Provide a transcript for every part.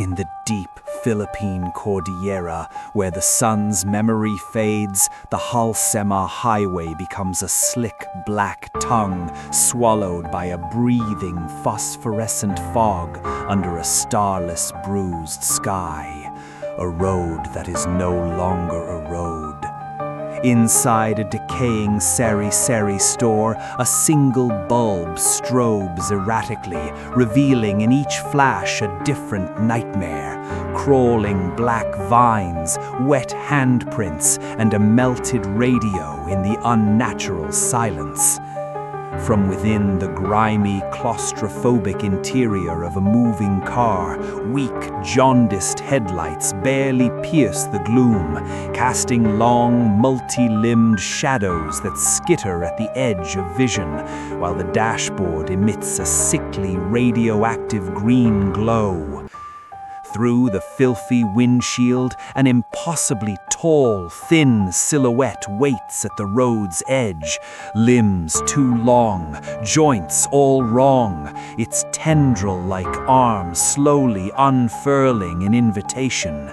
In the deep Philippine Cordillera, where the sun's memory fades, the Halsema highway becomes a slick black tongue swallowed by a breathing phosphorescent fog under a starless bruised sky. A road that is no longer a road. Inside a decaying sari-sari store, a single bulb strobes erratically, revealing in each flash a different nightmare. Crawling black vines, wet handprints, and a melted radio in the unnatural silence. From within the grimy, claustrophobic interior of a moving car, weak, jaundiced headlights barely pierce the gloom, casting long, multi-limbed shadows that skitter at the edge of vision, while the dashboard emits a sickly, radioactive green glow. Through the filthy windshield, an impossibly tall, thin silhouette waits at the road's edge. Limbs too long, joints all wrong, its tendril-like arms slowly unfurling in invitation.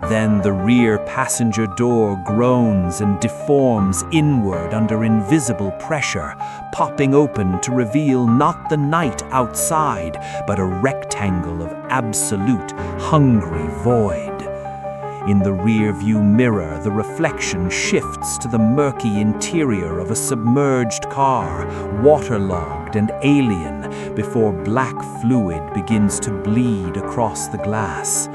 Then the rear passenger door groans and deforms inward under invisible pressure, popping open to reveal not the night outside, but a rectangle of absolute, hungry void. In the rear-view mirror, the reflection shifts to the murky interior of a submerged car, waterlogged and alien, before black fluid begins to bleed across the glass.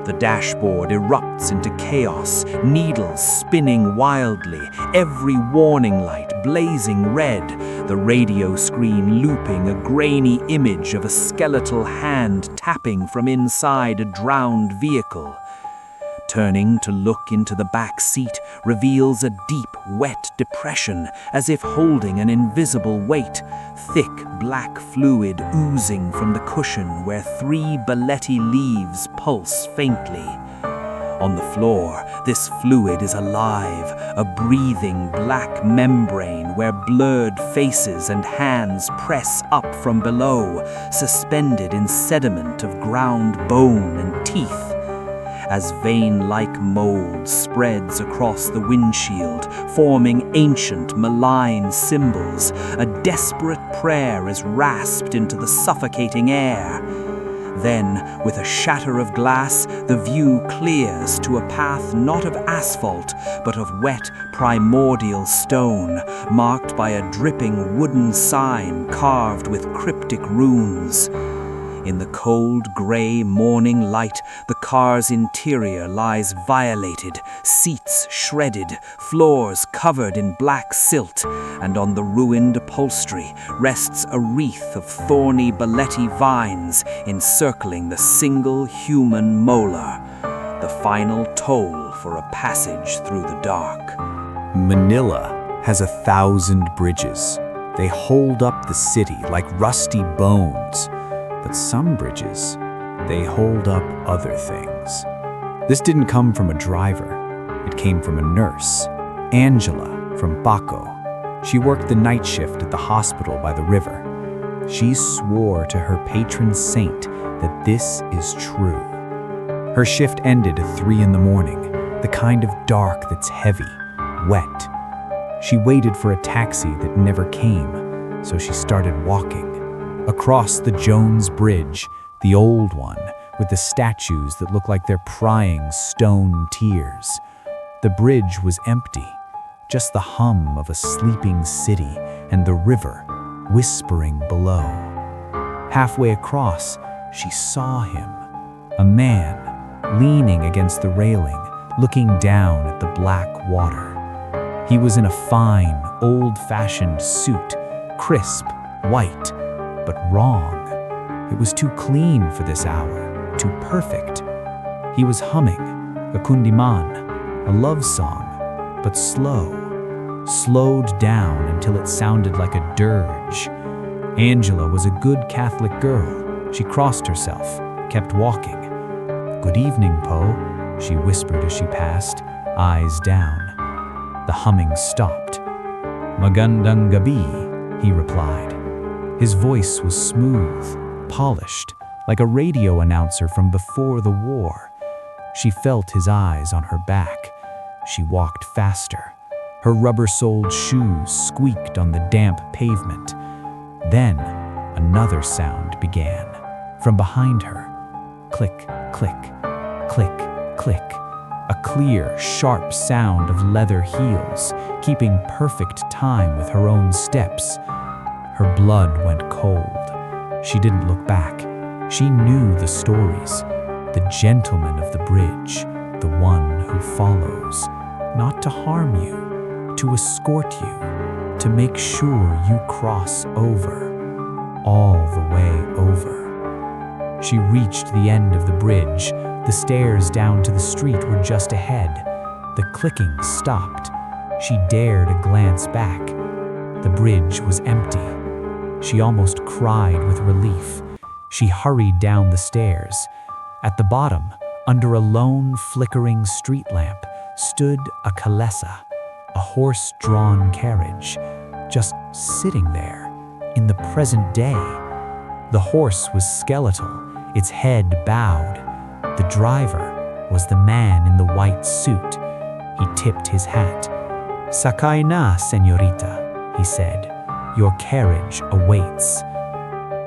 The dashboard erupts into chaos, needles spinning wildly, every warning light blazing red, the radio screen looping a grainy image of a skeletal hand tapping from inside a drowned vehicle. Turning to look into the back seat reveals a deep, wet depression, as if holding an invisible weight, thick black fluid oozing from the cushion where 3 balletti leaves pulse faintly. On the floor, this fluid is alive, a breathing black membrane where blurred faces and hands press up from below, suspended in sediment of ground bone and teeth. As vein-like mold spreads across the windshield, forming ancient, malign symbols, a desperate prayer is rasped into the suffocating air. Then, with a shatter of glass, the view clears to a path not of asphalt, but of wet, primordial stone, marked by a dripping wooden sign carved with cryptic runes. In the cold, gray morning light, the car's interior lies violated, seats shredded, floors covered in black silt, and on the ruined upholstery rests a wreath of thorny balletti vines encircling the single human molar, the final toll for a passage through the dark. Manila has 1,000 bridges. They hold up the city like rusty bones. But some bridges, they hold up other things. This didn't come from a driver. It came from a nurse, Angela from Baco. She worked the night shift at the hospital by the river. She swore to her patron saint that this is true. Her shift ended at 3 in the morning, the kind of dark that's heavy, wet. She waited for a taxi that never came, so she started walking. Across the Jones Bridge, the old one, with the statues that look like they're prying stone tears. The bridge was empty, just the hum of a sleeping city and the river whispering below. Halfway across, she saw him, a man leaning against the railing, looking down at the black water. He was in a fine, old-fashioned suit, crisp, white, but wrong. It was too clean for this hour, too perfect. He was humming a kundiman, a love song, but slow, slowed down until it sounded like a dirge. Angela was a good Catholic girl. She crossed herself, kept walking. "Good evening, Poe," she whispered as she passed, eyes down. The humming stopped. "Magandang gabi," he replied. His voice was smooth, polished, like a radio announcer from before the war. She felt his eyes on her back. She walked faster. Her rubber-soled shoes squeaked on the damp pavement. Then, another sound began. From behind her, click, click, click, click. A clear, sharp sound of leather heels, keeping perfect time with her own steps. Her blood went cold. She didn't look back. She knew the stories. The gentleman of the bridge, the one who follows, not to harm you, to escort you, to make sure you cross over, all the way over. She reached the end of the bridge. The stairs down to the street were just ahead. The clicking stopped. She dared a glance back. The bridge was empty. She almost cried with relief. She hurried down the stairs. At the bottom, under a lone, flickering street lamp, stood a calesa, a horse-drawn carriage, just sitting there, in the present day. The horse was skeletal, its head bowed. The driver was the man in the white suit. He tipped his hat. "Sakay na, señorita," he said. "Your carriage awaits."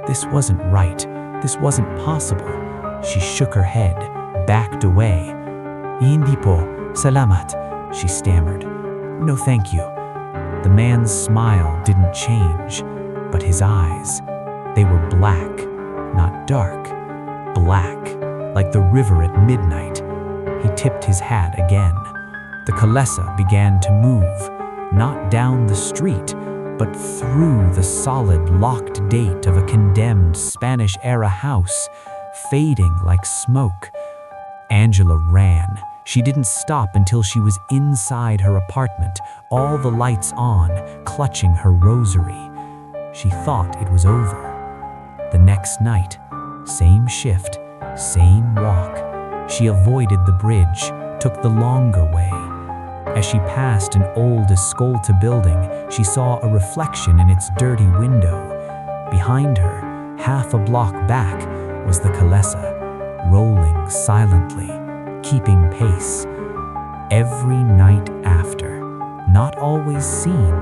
This wasn't right. This wasn't possible. She shook her head, backed away. "Hindi po, salamat," she stammered. "No, thank you." The man's smile didn't change, but his eyes, they were black, not dark, black, like the river at midnight. He tipped his hat again. The calesa began to move, not down the street, but through the solid locked gate of a condemned Spanish-era house, fading like smoke. Angela ran. She didn't stop until she was inside her apartment, all the lights on, clutching her rosary. She thought it was over. The next night, same shift, same walk. She avoided the bridge, took the longer way. As she passed an old escolta building, she saw a reflection in its dirty window. Behind her, half a block back, was the calesa, rolling silently, keeping pace. Every night after, not always seen,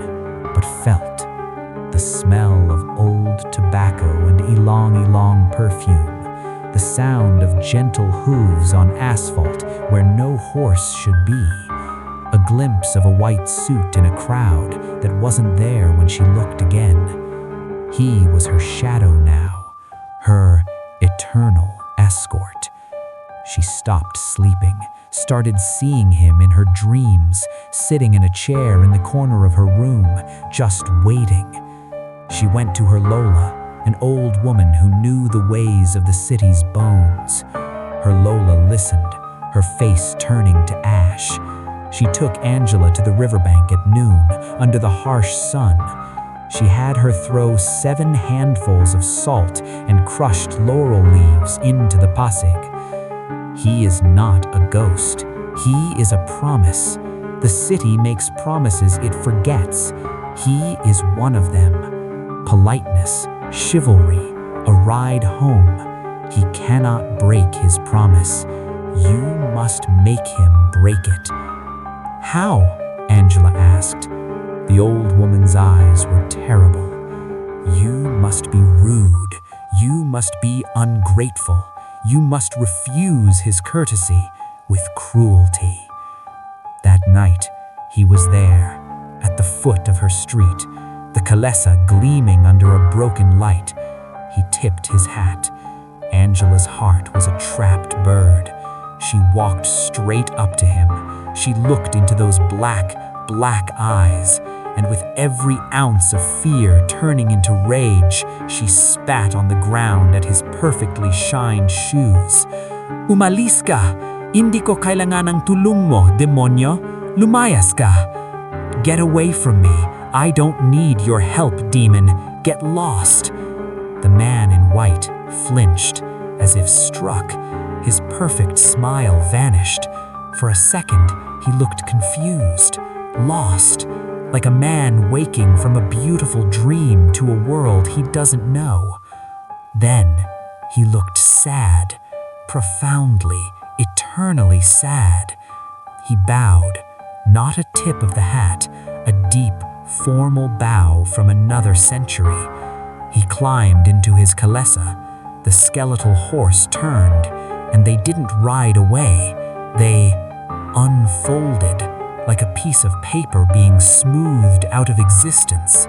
but felt, the smell of old tobacco and ylang-ylang perfume, the sound of gentle hooves on asphalt where no horse should be, a glimpse of a white suit in a crowd that wasn't there when she looked again. He was her shadow now, her eternal escort. She stopped sleeping, started seeing him in her dreams, sitting in a chair in the corner of her room, just waiting. She went to her Lola, an old woman who knew the ways of the city's bones. Her Lola listened, her face turning to ash. She took Angela to the riverbank at noon, under the harsh sun. She had her throw 7 handfuls of salt and crushed laurel leaves into the pasig. He is not a ghost. He is a promise. The city makes promises it forgets. He is one of them. Politeness, chivalry, a ride home. He cannot break his promise. You must make him break it. "How?" Angela asked. The old woman's eyes were terrible. "You must be rude. You must be ungrateful. You must refuse his courtesy with cruelty." That night, he was there, at the foot of her street, the calesa gleaming under a broken light. He tipped his hat. Angela's heart was a trapped bird. She walked straight up to him. She looked into those black, black eyes, and with every ounce of fear turning into rage, she spat on the ground at his perfectly shined shoes. "Umalis ka! Hindi ko kailangan ng tulong mo, demonyo! Lumayas ka! Get away from me! I don't need your help, demon! Get lost!" The man in white flinched, as if struck. His perfect smile vanished. For a second, he looked confused, lost, like a man waking from a beautiful dream to a world he doesn't know. Then, He looked sad, profoundly, eternally sad. He bowed, not a tip of the hat, a deep, formal bow from another century. He climbed into his calesa. The skeletal horse turned, and they didn't ride away. They unfolded, like a piece of paper being smoothed out of existence.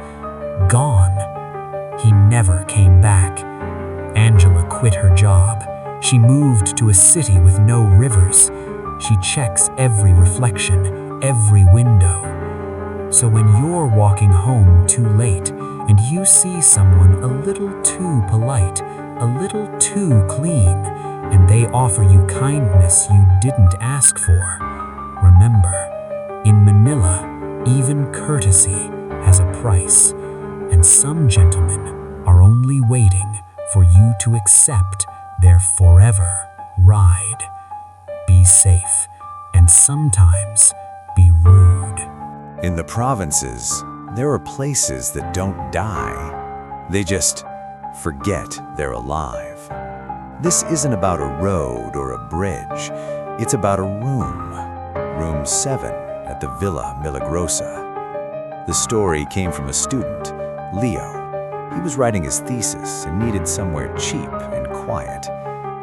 Gone. He never came back. Angela quit her job. She moved to a city with no rivers. She checks every reflection, every window. So when you're walking home too late and you see someone a little too polite, a little too clean, and they offer you kindness you didn't ask for, remember, in Manila, even courtesy has a price, and some gentlemen are only waiting for you to accept their forever ride. Be safe, and sometimes be rude. In the provinces, there are places that don't die. They just forget they're alive. This isn't about a road or a bridge. It's about a room. Room 7 at the Villa Milagrosa. The story came from a student, Leo. He was writing his thesis and needed somewhere cheap and quiet.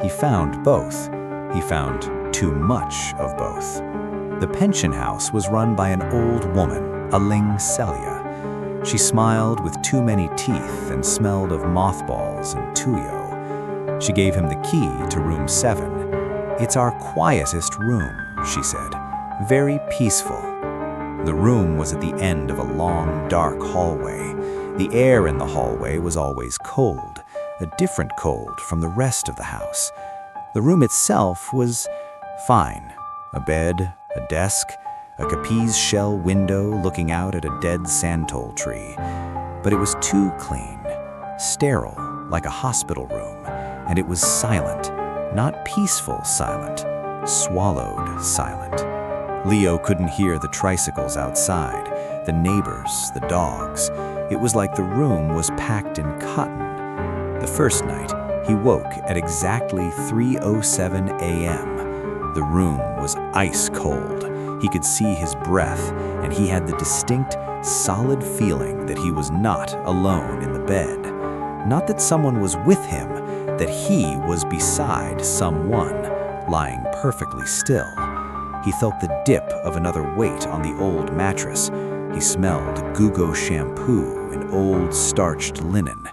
He found both. He found too much of both. The pension house was run by an old woman, Aling Celia. She smiled with too many teeth and smelled of mothballs and tuyo. She gave him the key to room 7. "It's our quietest room," she said. "Very peaceful." The room was at the end of a long, dark hallway. The air in the hallway was always cold, a different cold from the rest of the house. The room itself was fine. A bed, a desk, a capiz shell window looking out at a dead santol tree. But it was too clean, sterile, like a hospital room, and it was silent, not peaceful silent, swallowed silent. Leo couldn't hear the tricycles outside, the neighbors, the dogs. It was like the room was packed in cotton. The first night, he woke at exactly 3:07 a.m. The room was ice cold. He could see his breath, and he had the distinct, solid feeling that he was not alone in the bed. Not that someone was with him, that he was beside someone, lying perfectly still. He felt the dip of another weight on the old mattress. He smelled Gugo shampoo and old starched linen.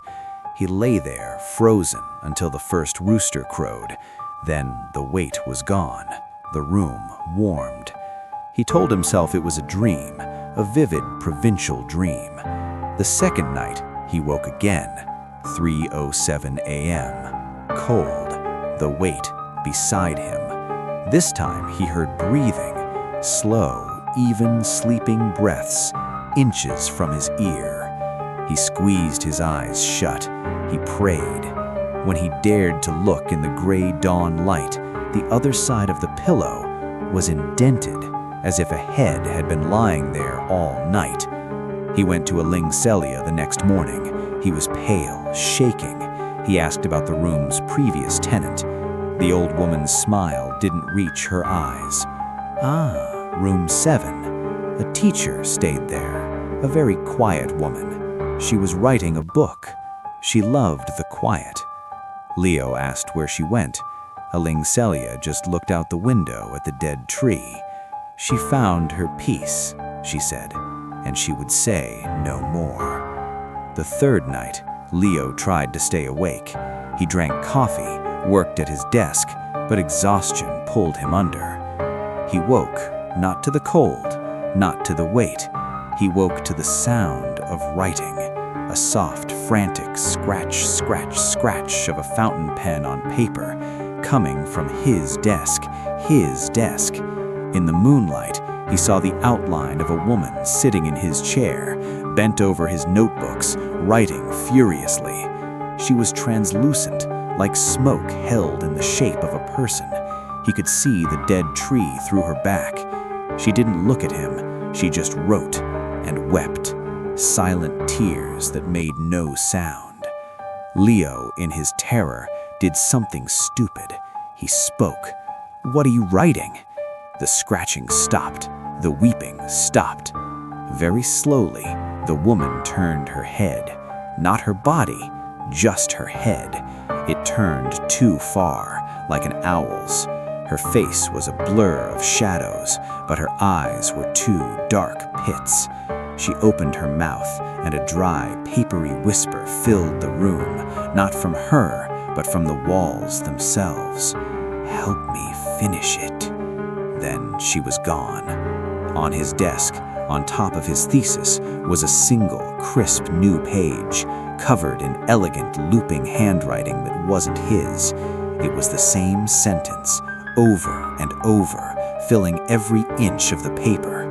He lay there, frozen, until the first rooster crowed. Then the weight was gone. The room warmed. He told himself it was a dream, a vivid provincial dream. The second night, he woke again, 3:07 a.m., cold, the weight beside him. This time he heard breathing, slow, even sleeping breaths, inches from his ear. He squeezed his eyes shut. He prayed. When he dared to look in the gray dawn light, the other side of the pillow was indented, as if a head had been lying there all night. He went to Aling Celia the next morning. He was pale, shaking. He asked about the room's previous tenant. The old woman's smile didn't reach her eyes. "Ah, room 7. A teacher stayed there, a very quiet woman. She was writing a book. She loved the quiet." Leo asked where she went. Aling Celia just looked out the window at the dead tree. "She found her peace," she said, and she would say no more. The third night, Leo tried to stay awake. He drank coffee, worked at his desk, but exhaustion pulled him under. He woke, not to the cold, not to the weight. He woke to the sound of writing, a soft, frantic scratch, scratch, scratch of a fountain pen on paper, coming from his desk, his desk. In the moonlight, he saw the outline of a woman sitting in his chair, bent over his notebooks, writing furiously. She was translucent, like smoke held in the shape of a person. He could see the dead tree through her back. She didn't look at him, she just wrote and wept, silent tears that made no sound. Leo, in his terror, did something stupid. He spoke. "What are you writing?" The scratching stopped. The weeping stopped. Very slowly, the woman turned her head. Not her body, just her head. It turned too far, like an owl's. Her face was a blur of shadows, but her eyes were two dark pits. She opened her mouth, and a dry, papery whisper filled the room, not from her, but from the walls themselves. "Help me finish it." Then she was gone. On his desk, on top of his thesis, was a single, crisp new page, covered in elegant, looping handwriting that wasn't his. It was the same sentence, over and over, filling every inch of the paper.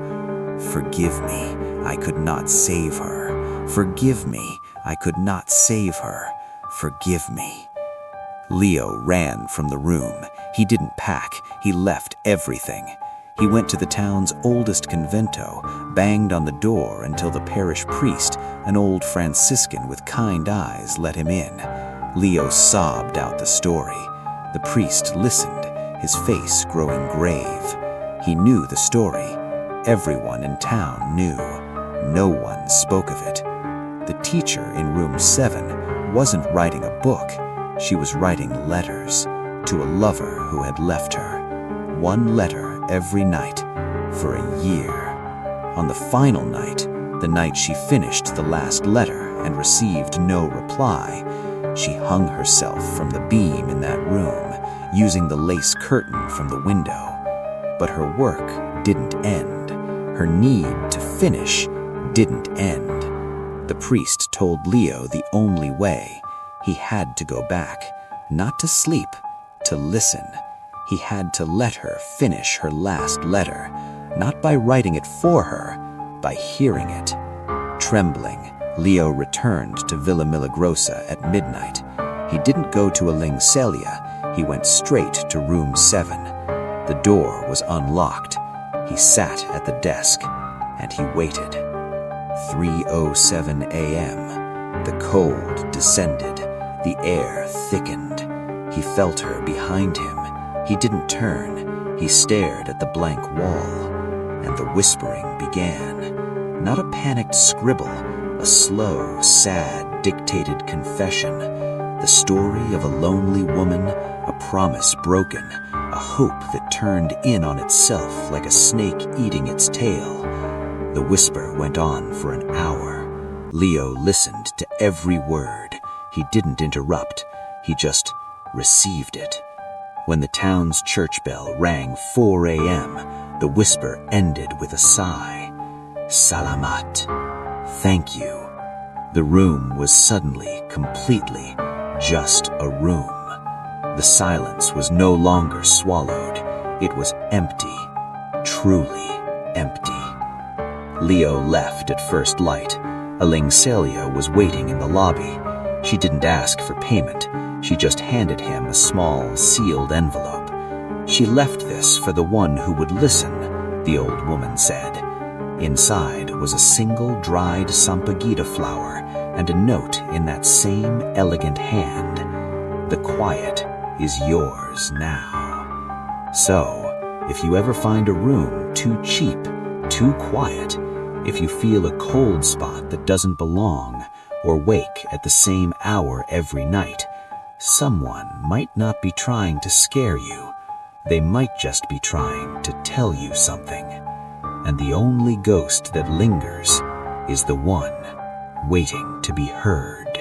"Forgive me, I could not save her. Forgive me, I could not save her. Forgive me." Leo ran from the room. He didn't pack, he left everything. He went to the town's oldest convento, banged on the door until the parish priest, an old Franciscan with kind eyes, let him in. Leo sobbed out the story. The priest listened, his face growing grave. He knew the story. Everyone in town knew. No one spoke of it. The teacher in room 7 wasn't writing a book. She was writing letters to a lover who had left her. One letter every night for a year. On the final night, the night she finished the last letter and received no reply, she hung herself from the beam in that room, using the lace curtain from the window. But her work didn't end. Her need to finish didn't end. The priest told Leo the only way. He had to go back, not to sleep, to listen. He had to let her finish her last letter, not by writing it for her, by hearing it. Trembling, Leo returned to Villa Milagrosa at midnight. He didn't go to a Lingcelia, he went straight to room 7. The door was unlocked. He sat at the desk, and he waited. 3:07 a.m. The cold descended, the air thickened. He felt her behind him. He didn't turn. He stared at the blank wall, and the whispering began. Not a panicked scribble, a slow, sad, dictated confession. The story of a lonely woman, a promise broken, a hope that turned in on itself like a snake eating its tail. The whisper went on for an hour. Leo listened to every word. He didn't interrupt. He just received it. When the town's church bell rang 4 a.m., the whisper ended with a sigh. Salamat. Thank you. The room was suddenly, completely, just a room. The silence was no longer swallowed. It was empty, truly empty. Leo left at first light. A Lingcelia was waiting in the lobby. She didn't ask for payment. She just handed him a small, sealed envelope. She left this for the one who would listen, the old woman said. Inside was a single dried sampaguita flower and a note in that same elegant hand. The quiet is yours now. So, if you ever find a room too cheap, too quiet, if you feel a cold spot that doesn't belong, or wake at the same hour every night, someone might not be trying to scare you. They might just be trying to tell you something. And the only ghost that lingers is the one waiting to be heard.